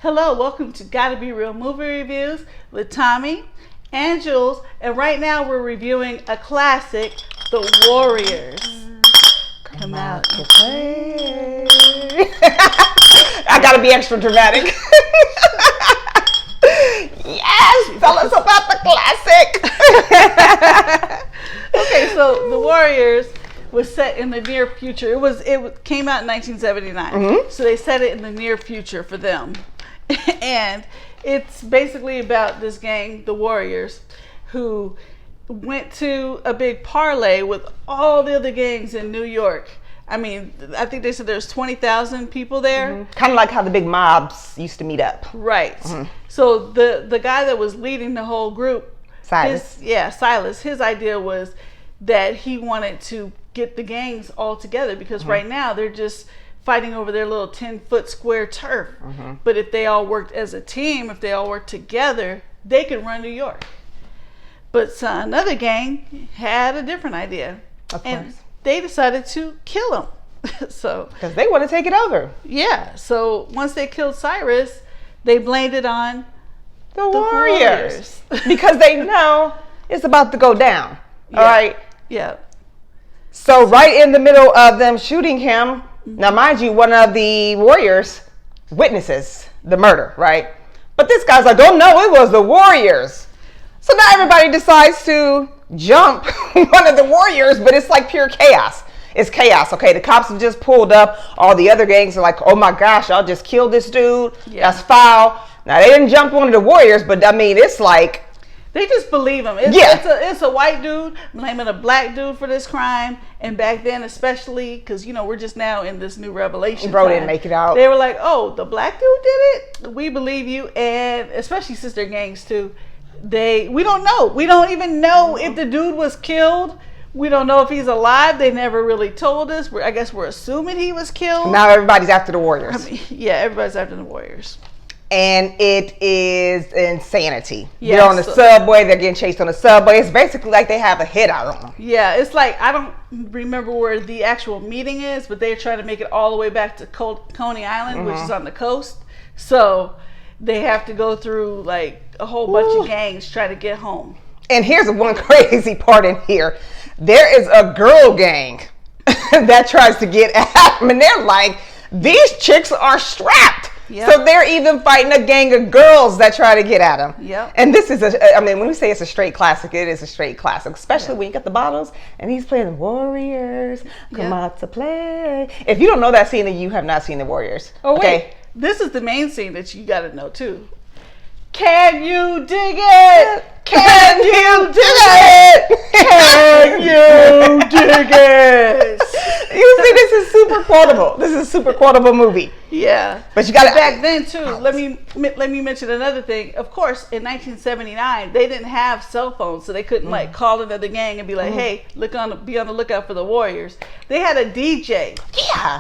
Hello, welcome to Gotta Be Real Movie Reviews with Tommy and Jules. And right now we're reviewing a classic, The Warriors. Come out and play. I gotta be extra dramatic. Yes, tell us about the classic. Okay, so The Warriors was set in the near future. It came out in 1979. Mm-hmm. So they set it in the near future for them. And it's basically about this gang, the Warriors, who went to a big parlay with all the other gangs in New York. I mean, I think they said there's 20,000 people there. Mm-hmm. Kind of like how the big mobs used to meet up. Right. Mm-hmm. So the guy that was leading the whole group, Silas. Silas, his idea was that he wanted to get the gangs all together because right now they're just fighting over their little 10-foot square turf. Mm-hmm. But if they all worked as a team, if they all worked together, they could run New York. But another gang had a different idea. Of and course. they decided to kill him. So Because they want to take it over. yeah, so once they killed Cyrus, they blamed it on The Warriors. Because they know it's about to go down. Yeah. All right. Yeah. So right in the middle of them shooting him, now mind you, one of the Warriors witnesses the murder, right? But this guy's like, oh no, it was the Warriors. So now everybody decides to jump one of the Warriors, but it's like pure chaos. It's chaos, okay? The cops have just pulled up. All the other gangs are like, oh my gosh, I'll just kill this dude. Yeah. That's foul. Now they didn't jump one of the Warriors, but I mean, it's like, They just believe him. It's a white dude blaming a black dude for this crime. And back then, especially, because, we're just now in this new revelation. bro time. didn't make it out. They were like, oh, the black dude did it? We believe you. And especially sister gangs, too. We don't know. We don't even know if the dude was killed. We don't know if he's alive. They never really told us. I guess we're assuming he was killed. Now everybody's after the Warriors. I mean, yeah, everybody's after the Warriors. And it is insanity. Yeah, they're on the subway. They're getting chased on the subway. It's basically like they have a hit out on them. Yeah, it's like, I don't remember where the actual meeting is, but they're trying to make it all the way back to Coney Island, which is on the coast. So they have to go through like a whole bunch of gangs trying to get home. And here's one crazy part in here. There is a girl gang that tries to get at them. And they're like, these chicks are strapped. Yep. So they're even fighting a gang of girls that try to get at them. Yep. And this is when we say it's a straight classic, it is a straight classic, especially when you got the bottles and he's playing the Warriors, come out to play. If you don't know that scene, then you have not seen the Warriors. Oh, okay? wait. This is the main scene that you got to know, too. Can you dig it? Can you dig it? Can you dig it? You see, this is super quotable. This is a super quotable movie. Yeah. But you got to back then too. Let me mention another thing. Of course, in 1979, they didn't have cell phones, so they couldn't like call another gang and be like, "Hey, be on the lookout for the Warriors." They had a DJ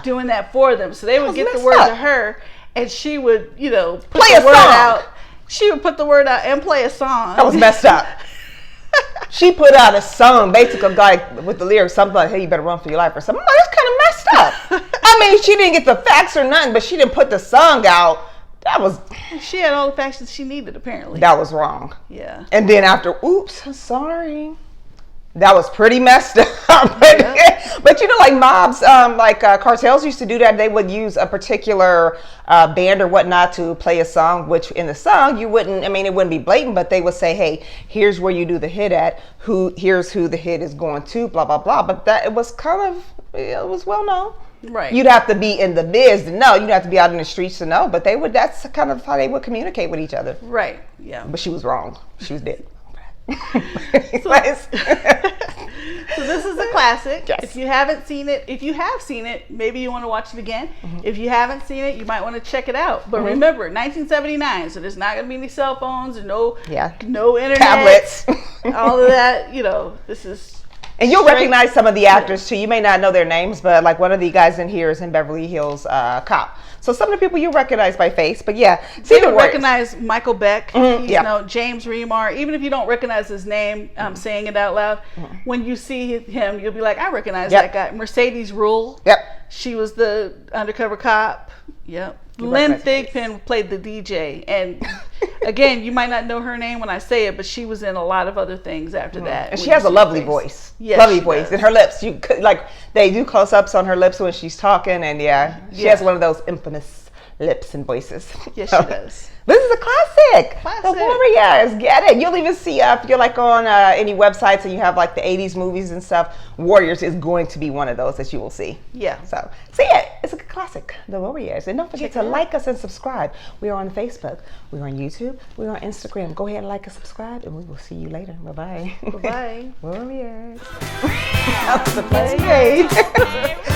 doing that for them, so they would get the word to her, and she would, put play the a word song. out. She would put the word out and play a song. That was messed up. She put out a song, basically, like with the lyrics, something like, "Hey, you better run for your life" or something. I'm like, that's kind of messed up. I mean, she didn't get the facts or nothing, but she didn't put the song out. She had all the facts that she needed, apparently. That was wrong. Yeah. And then after, oops, I'm sorry. That was pretty messed up. But like mobs, cartels used to do that. They would use a particular band or whatnot to play a song, which in the song it wouldn't be blatant, but they would say, hey, here's where you do the hit at, here's who the hit is going to, blah, blah, blah. But it was well known. Right. You'd have to be in the biz to know. You'd have to be out in the streets to know. But that's kind of how they would communicate with each other. Right. Yeah. But she was wrong. She was dead. So this is a classic. Yes. If you have seen it, maybe you want to watch it again. If you haven't seen it, you might want to check it out. But remember, 1979, so there's not going to be any cell phones or no internet, tablets, all of that. This is. And you'll recognize some of the actors too. You may not know their names, but like one of the guys in here is in Beverly Hills Cop. So some of the people you recognize by face, but yeah. You would recognize Michael Beck, James Remar. Even if you don't recognize his name, saying it out loud, when you see him, you'll be like, I recognize that guy. Mercedes Rule. Yep. She was the undercover cop. Yep. Lynn Thigpen played the DJ, and again, you might not know her name when I say it, but she was in a lot of other things after that. And she has a lovely voice. Yes, lovely voice. Does. And her lips, you could, like, they do close-ups on her lips when she's talking, and she has one of those infamous lips and voices. Yes, she does. This is a classic. The Warriors. Get it. You'll even see if you're like on any websites and you have like the 80s movies and stuff, Warriors is going to be one of those that you will see. Yeah. So see it. It's a classic, The Warriors. And don't forget to like us and subscribe. We are on Facebook. We're on YouTube. We're on Instagram. Go ahead and like and subscribe, and we will see you later. Bye-bye. Bye-bye. Warriors. That was a play.